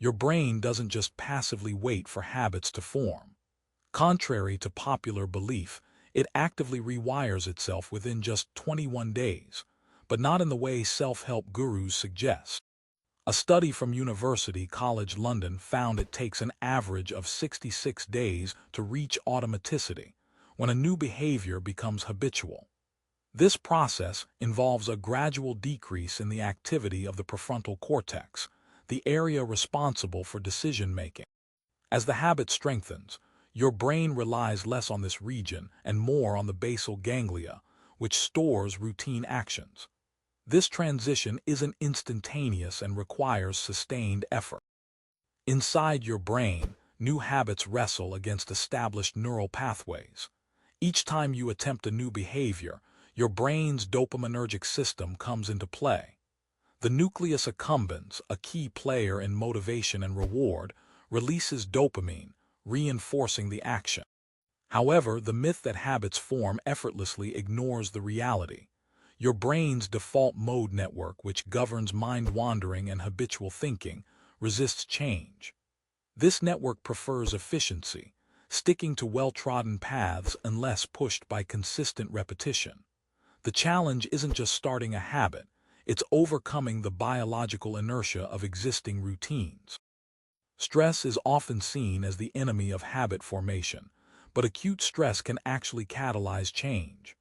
Your brain doesn't just passively wait for habits to form. Contrary to popular belief, it actively rewires itself within just 21 days, but not in the way self-help gurus suggest. A study from University College London found it takes an average of 66 days to reach automaticity, when a new behavior becomes habitual. This process involves a gradual decrease in the activity of the prefrontal cortex, the area responsible for decision-making. As the habit strengthens, your brain relies less on this region and more on the basal ganglia, which stores routine actions. This transition isn't instantaneous and requires sustained effort. Inside your brain, new habits wrestle against established neural pathways. Each time you attempt a new behavior, your brain's dopaminergic system comes into play. The nucleus accumbens, a key player in motivation and reward, releases dopamine, reinforcing the action. However, the myth that habits form effortlessly ignores the reality. Your brain's default mode network, which governs mind-wandering and habitual thinking, resists change. This network prefers efficiency, sticking to well-trodden paths unless pushed by consistent repetition. The challenge isn't just starting a habit, it's overcoming the biological inertia of existing routines. Stress is often seen as the enemy of habit formation, but acute stress can actually catalyze change.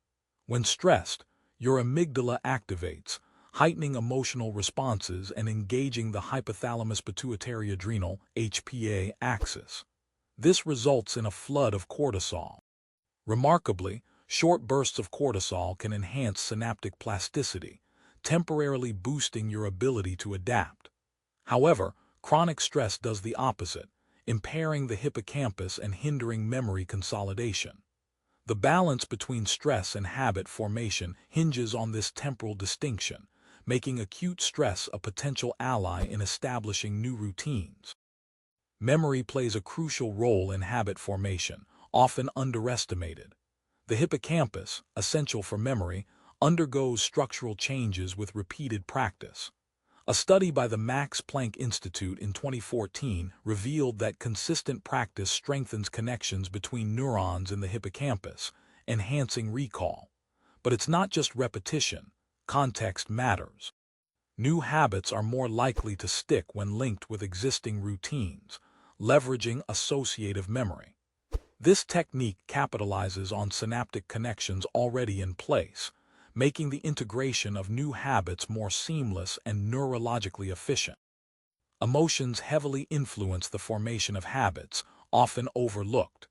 When stressed, your amygdala activates, heightening emotional responses and engaging the hypothalamus-pituitary-adrenal (HPA) axis. This results in a flood of cortisol. Remarkably, short bursts of cortisol can enhance synaptic plasticity, temporarily boosting your ability to adapt. However, chronic stress does the opposite, impairing the hippocampus and hindering memory consolidation. The balance between stress and habit formation hinges on this temporal distinction, making acute stress a potential ally in establishing new routines. Memory plays a crucial role in habit formation, often underestimated. The hippocampus, essential for memory, undergoes structural changes with repeated practice. A study by the Max Planck Institute in 2014 revealed that consistent practice strengthens connections between neurons in the hippocampus, enhancing recall. But it's not just repetition, context matters. New habits are more likely to stick when linked with existing routines, leveraging associative memory. This technique capitalizes on synaptic connections already in place, making the integration of new habits more seamless and neurologically efficient. Emotions heavily influence the formation of habits, often overlooked.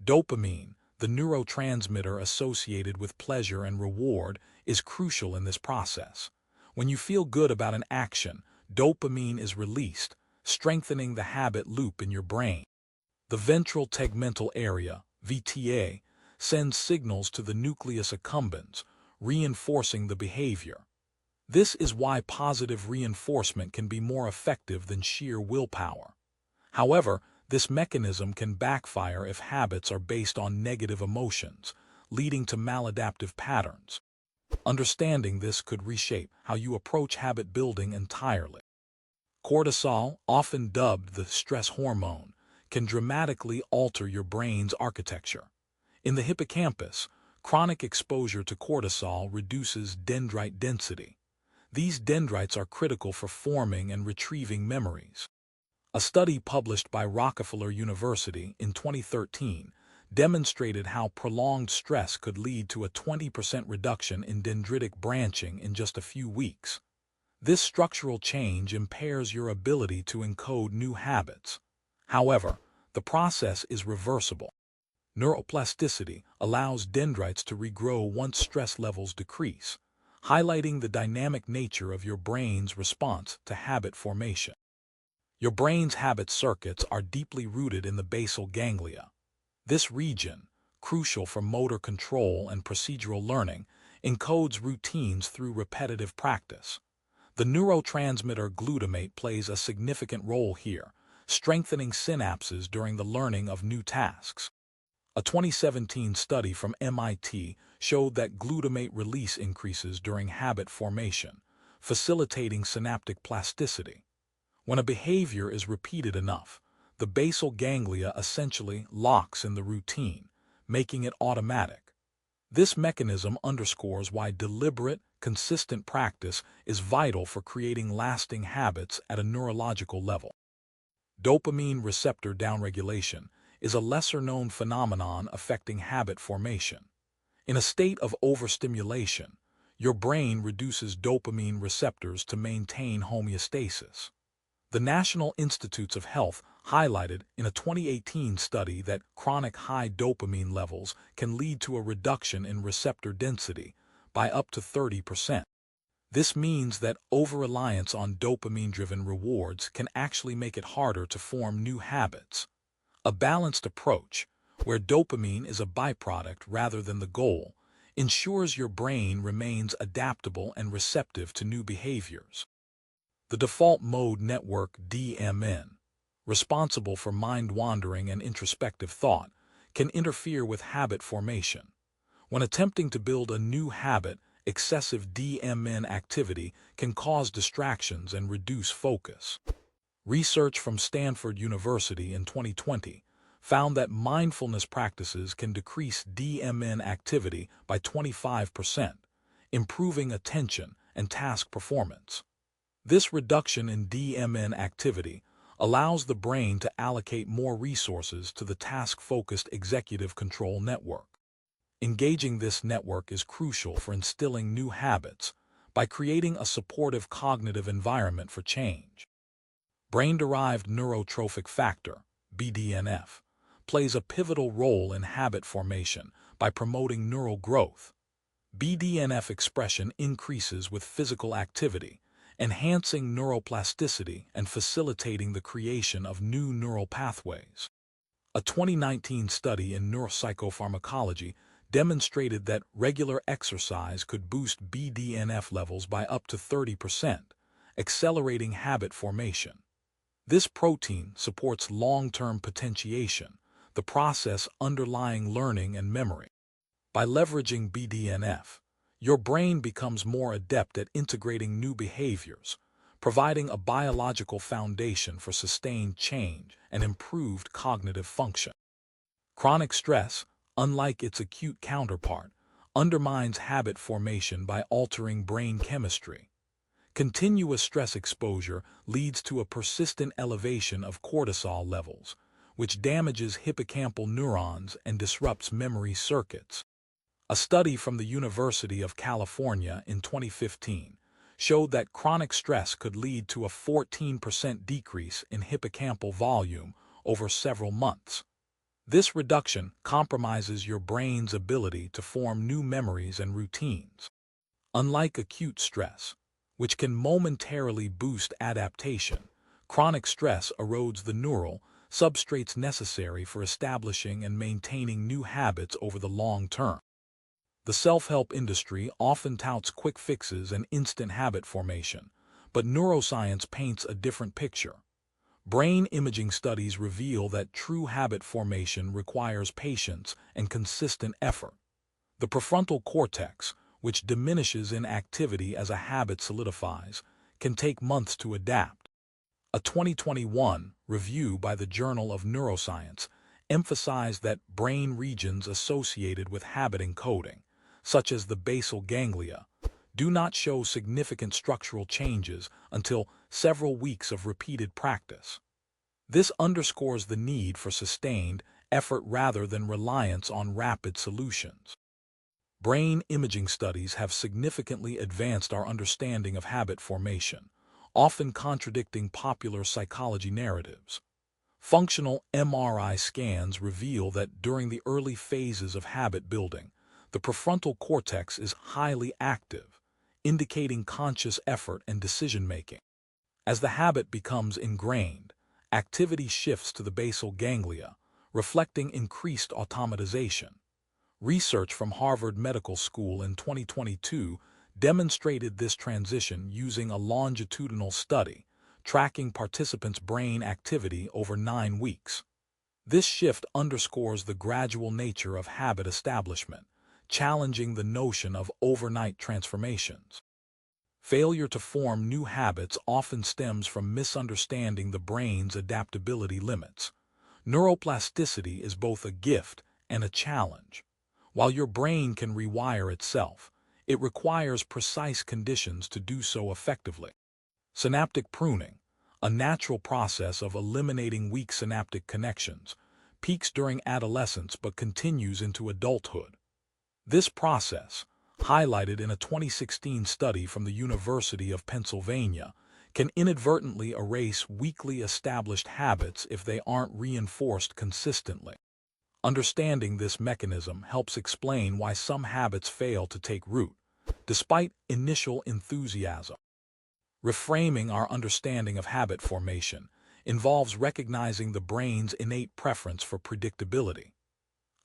Dopamine, the neurotransmitter associated with pleasure and reward, is crucial in this process. When you feel good about an action, dopamine is released, strengthening the habit loop in your brain. The ventral tegmental area, VTA, sends signals to the nucleus accumbens, reinforcing the behavior. This is why positive reinforcement can be more effective than sheer willpower. However, this mechanism can backfire if habits are based on negative emotions, leading to maladaptive patterns. Understanding this could reshape how you approach habit building entirely. Cortisol, often dubbed the stress hormone, can dramatically alter your brain's architecture. In the hippocampus, chronic exposure to cortisol reduces dendrite density. These dendrites are critical for forming and retrieving memories. A study published by Rockefeller University in 2013 demonstrated how prolonged stress could lead to a 20% reduction in dendritic branching in just a few weeks. This structural change impairs your ability to encode new habits. However, the process is reversible. Neuroplasticity allows dendrites to regrow once stress levels decrease, highlighting the dynamic nature of your brain's response to habit formation. Your brain's habit circuits are deeply rooted in the basal ganglia. This region, crucial for motor control and procedural learning, encodes routines through repetitive practice. The neurotransmitter glutamate plays a significant role here, strengthening synapses during the learning of new tasks. A 2017 study from MIT showed that glutamate release increases during habit formation, facilitating synaptic plasticity. When a behavior is repeated enough, the basal ganglia essentially locks in the routine, making it automatic. This mechanism underscores why deliberate, consistent practice is vital for creating lasting habits at a neurological level. Dopamine receptor downregulation is a lesser-known phenomenon affecting habit formation. In a state of overstimulation, your brain reduces dopamine receptors to maintain homeostasis. The National Institutes of Health highlighted in a 2018 study that chronic high dopamine levels can lead to a reduction in receptor density by up to 30%. This means that over-reliance on dopamine-driven rewards can actually make it harder to form new habits. A balanced approach, where dopamine is a byproduct rather than the goal, ensures your brain remains adaptable and receptive to new behaviors. The default mode network DMN, responsible for mind-wandering and introspective thought, can interfere with habit formation. When attempting to build a new habit, excessive DMN activity can cause distractions and reduce focus. Research from Stanford University in 2020 found that mindfulness practices can decrease DMN activity by 25%, improving attention and task performance. This reduction in DMN activity allows the brain to allocate more resources to the task-focused executive control network. Engaging this network is crucial for instilling new habits by creating a supportive cognitive environment for change. Brain-derived neurotrophic factor, BDNF, plays a pivotal role in habit formation by promoting neural growth. BDNF expression increases with physical activity, enhancing neuroplasticity and facilitating the creation of new neural pathways. A 2019 study in neuropsychopharmacology demonstrated that regular exercise could boost BDNF levels by up to 30%, accelerating habit formation. This protein supports long-term potentiation, the process underlying learning and memory. By leveraging BDNF, your brain becomes more adept at integrating new behaviors, providing a biological foundation for sustained change and improved cognitive function. Chronic stress, unlike its acute counterpart, undermines habit formation by altering brain chemistry. Continuous stress exposure leads to a persistent elevation of cortisol levels, which damages hippocampal neurons and disrupts memory circuits. A study from the University of California in 2015 showed that chronic stress could lead to a 14% decrease in hippocampal volume over several months. This reduction compromises your brain's ability to form new memories and routines. Unlike acute stress, which can momentarily boost adaptation, chronic stress erodes the neural substrates necessary for establishing and maintaining new habits over the long term. The self-help industry often touts quick fixes and instant habit formation, but neuroscience paints a different picture. Brain imaging studies reveal that true habit formation requires patience and consistent effort. The prefrontal cortex, which diminishes in activity as a habit solidifies, can take months to adapt. A 2021 review by the Journal of Neuroscience emphasized that brain regions associated with habit encoding, such as the basal ganglia, do not show significant structural changes until several weeks of repeated practice. This underscores the need for sustained effort rather than reliance on rapid solutions. Brain imaging studies have significantly advanced our understanding of habit formation, often contradicting popular psychology narratives. Functional MRI scans reveal that during the early phases of habit building, the prefrontal cortex is highly active, indicating conscious effort and decision-making. As the habit becomes ingrained, activity shifts to the basal ganglia, reflecting increased automatization. Research from Harvard Medical School in 2022 demonstrated this transition using a longitudinal study, tracking participants' brain activity over 9 weeks. This shift underscores the gradual nature of habit establishment, challenging the notion of overnight transformations. Failure to form new habits often stems from misunderstanding the brain's adaptability limits. Neuroplasticity is both a gift and a challenge. While your brain can rewire itself, it requires precise conditions to do so effectively. Synaptic pruning, a natural process of eliminating weak synaptic connections, peaks during adolescence but continues into adulthood. This process, highlighted in a 2016 study from the University of Pennsylvania, can inadvertently erase weakly established habits if they aren't reinforced consistently. Understanding this mechanism helps explain why some habits fail to take root, despite initial enthusiasm. Reframing our understanding of habit formation involves recognizing the brain's innate preference for predictability.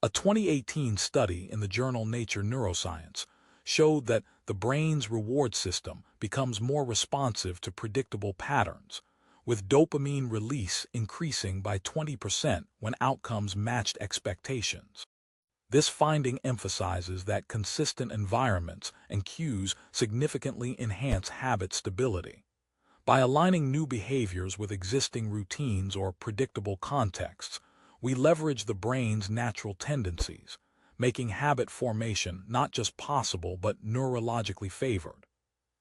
A 2018 study in the journal Nature Neuroscience showed that the brain's reward system becomes more responsive to predictable patterns, with dopamine release increasing by 20% when outcomes matched expectations. This finding emphasizes that consistent environments and cues significantly enhance habit stability. By aligning new behaviors with existing routines or predictable contexts, we leverage the brain's natural tendencies, making habit formation not just possible but neurologically favored.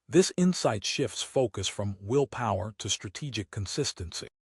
This insight shifts focus from willpower to strategic consistency.